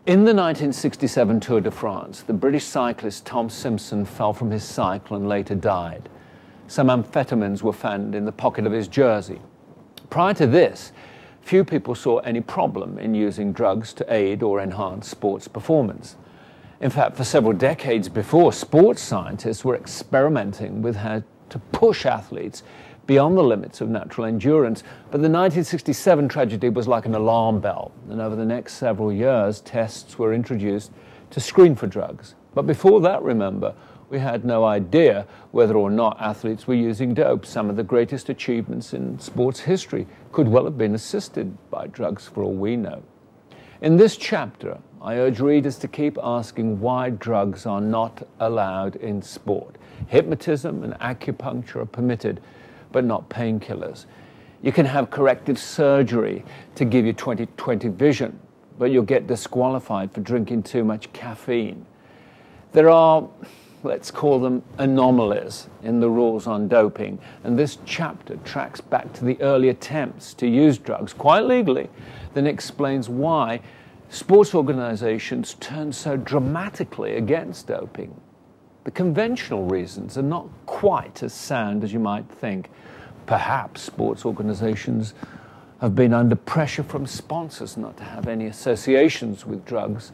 In the 1967 Tour de France, the British cyclist Tom Simpson fell from his cycle and later died. Some amphetamines were found in the pocket of his jersey. Prior to this, few people saw any problem in using drugs to aid or enhance sports performance. In fact, for several decades before, sports scientists were experimenting with how to push athletes beyond the limits of natural endurance. But the 1967 tragedy was like an alarm bell, and over the next several years, tests were introduced to screen for drugs. But before that, remember, we had no idea whether or not athletes were using dope. Some of the greatest achievements in sports history could well have been assisted by drugs for all we know. In this chapter, I urge readers to keep asking why drugs are not allowed in sport. Hypnotism and acupuncture are permitted, but not painkillers. You can have corrective surgery to give you 20/20 vision, but you'll get disqualified for drinking too much caffeine. There are, let's call them anomalies in the rules on doping, and this chapter tracks back to the early attempts to use drugs quite legally, then explains why sports organizations turned so dramatically against doping. The conventional reasons are not quite as sound as you might think. Perhaps sports organizations have been under pressure from sponsors not to have any associations with drugs.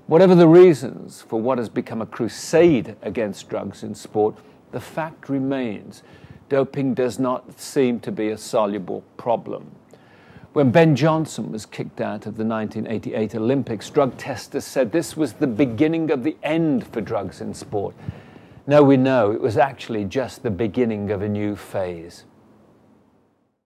Whatever the reasons for what has become a crusade against drugs in sport, the fact remains, doping does not seem to be a soluble problem. When Ben Johnson was kicked out of the 1988 Olympics, drug testers said this was the beginning of the end for drugs in sport. Now we know it was actually just the beginning of a new phase.